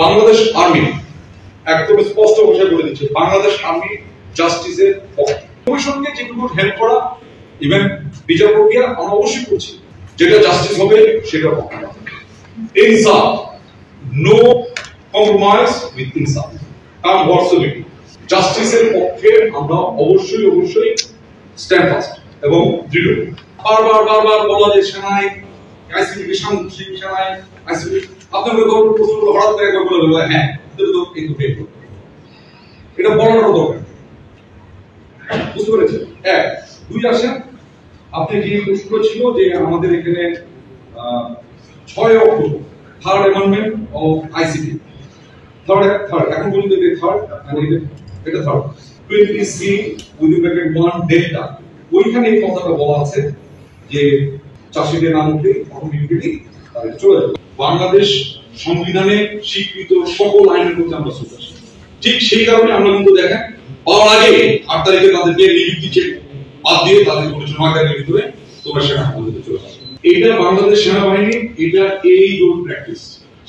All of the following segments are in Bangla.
বাংলাদেশ আর্মি একদম স্পষ্ট ভাষায় বলে দিচ্ছে বাংলাদেশ আর্মি জাস্টিসের পক্ষে। কমিশনকে যেটুকু হেল্প করা ইভেন বিচার প্রক্রিয়া আমরা অবশ্যই করছি, যেটা জাস্টিস হবে সেটা পক্ষে। ইনসাফ, নো কম্প্রোমাইজ উইথ ইনসাফ, কাম হোয়াটসঅ্যাপ জাস্টিসের পক্ষে আমরা অবশ্যই স্ট্যান্ড ফাস্ট এবং দৃঢ়। বারবার বলা যে সেনায় আইসিপি শান্তি সেনায় আইসিপি আপনাদের ধরুন প্রশ্ন হঠাৎ করে একবার বলে দেবো হ্যাঁ এটা বলার দরকার, বুঝতে পেরেছেন? এক দুই আসেন আপনি যে প্রশ্ন ছিল যে আমাদের এখানে 6 October third amendment of ICT third এখন পর্যন্ত এটা third 20C within bracket 1 delta ওইখানে এই কথাটা বলা আছে যে চাষিদের নাম উঠে অটোমেটিক্যালি চলে যাবে। বাংলাদেশ সংবিধানে স্বীকৃত সকল আইনের মধ্যে আমরা শ্রদ্ধা, ঠিক সেই কারণে আমরা কিন্তু দেখেন পাওয়ার আগে 8 তারিখে তাদেরকে নিযুক্তি চেক বাদ দিয়ে তাদের কোনো 9 তারিখের ভিতরে তোমরা সেনাবাহিনীতে চলে আসবে। এটা বাংলাদেশ সেনাবাহিনী, এটা এই রোল প্র্যাকটিস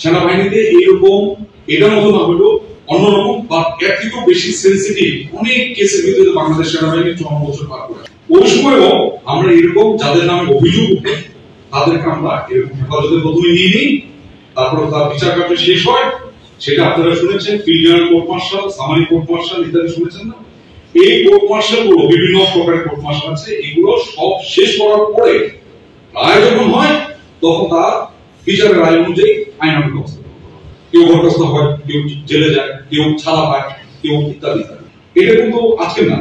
সেনাবাহিনীতে এইরকম এটার মতো না হলেও অন্যরকম বা এর থেকেও বেশি সেন্সিটিভ অনেক কেসের ভিতরে বাংলাদেশ সেনাবাহিনী 6 বছর পার করে। ওই সময়ও আমরা এরকম যাদের নামে অভিযোগ উঠে তাদেরকে আমরা এরকম হেফাজতে প্রথমে নিয়ে নিই, তারপরে তার বিচার কার্য শেষ হয়। সেটা আপনারা শুনেছেন, field general court martial, summary court martial ইত্যাদি শুনেছেন না? এই কোর্ট মার্শাল গুলো বিভিন্ন প্রকারের কোর্ট মার্শাল আছে, এগুলো সব শেষ করার পরে রায় যখন হয় তখন তার বিচারের রায় অনুযায়ী আইনানুগ ব্যবস্থা, কেউ বরখাস্ত হয়, কেউ জেলে যায়, কেউ ছাড়া পায়, কেউ ইত্যাদি। এটা কিন্তু আজকে না,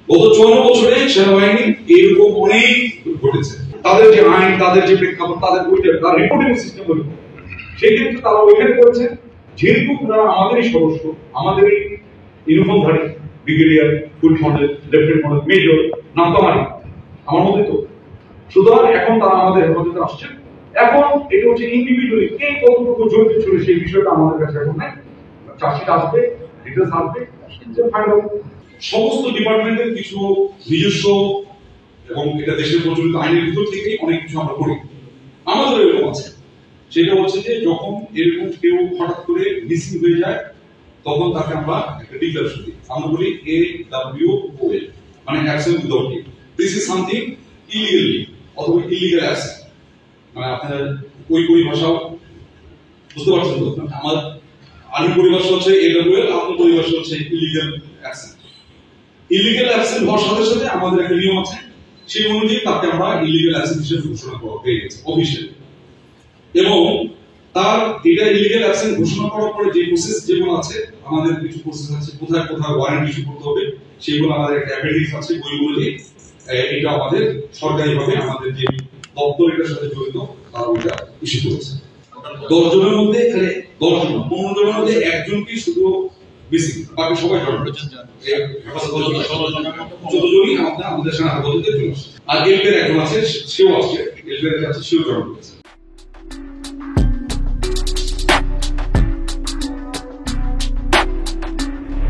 গত 54 বছরে সেনাবাহিনী এইরকম অনেক ঘটেছে। তাদের যে আইন, তাদের যে প্রেক্ষাপট, তাদের তার রিপোর্টিং সিস্টেম হলো সেই ক্ষেত্রে তারা ওইখানে করেছে। যেহেতু তারা আমাদেরই সদস্য, আমাদেরই ইউনিফর্মধারী brigadier, full model, lieutenant model, major, নামতামারি আমার মধ্যে তো, সুতরাং এখন তারা আমাদের হেফাজতে আসছে। এখন এটা হচ্ছে ইন্ডিভিজুয়ালি কে কতটুকু জড়িত ছিল সেই বিষয়টা আমাদের কাছে এখন নাই। চাষিটা আসবে, ডিটেলস আসবে, সমস্ত ডিপার্টমেন্টের কিছু নিজস্ব এবং এটা দেশের প্রচলিত আইনের ভিতর থেকে অনেক কিছু আমরা করি। আমাদের এরকম আছে, সেটা হচ্ছে যে যখন এরকম কেউ হঠাৎ করে মিসিং হয়ে যায় তখন তাকে আমরা একটা ডিক্লারেশন দিই, আমরা বলি AWOL, মানে absent without leave. This is something illegally অথবা ইলিগাল অ্যাবসেন্ট, মানে আপনার ওই পরিভাষাও বুঝতে পারছেন তো? আমার আর্মি পরিভাষা হচ্ছে AWOL, আপনার পরিভাষা হচ্ছে ইলিগাল অ্যাবসেন্ট। ইলিগাল অ্যাবসেন্ট হওয়ার সাথে সাথে আমাদের একটা নিয়ম আছে, সেই অনুযায়ী তাকে আমরা ইলিগাল অ্যাবসেন্ট হিসেবে ঘোষণা করা হয়ে গেছে অফিসিয়ালি। এবং তার এটা ইলিগাল অ্যাবসেন্ট ঘোষণা করার পরে যে প্রসেস যেগুলো আছে, আমাদের কিছু প্রসেস আছে, কোথায় ওয়ারেন্ট ইস্যু করতে হবে সেগুলো আমাদের একটা অ্যাপেন্ডিক্স আছে বইগুলো দিয়ে, এটা আমাদের সরকারিভাবে আমাদের যে দপ্তর এটার সাথে জড়িত তারা ওটা ইস্যু করেছে। 10 জনের মধ্যে 15 জনের মধ্যে একজনকে শুধু মিসিং, বাকি সবাই জড়িত। 14 জনই আমাদের সেনা হেফাজতে চলে আসছে। আর এলপের একজন আছে, সেও আসছে, এলপের আছে, সেও জড়িত আছে।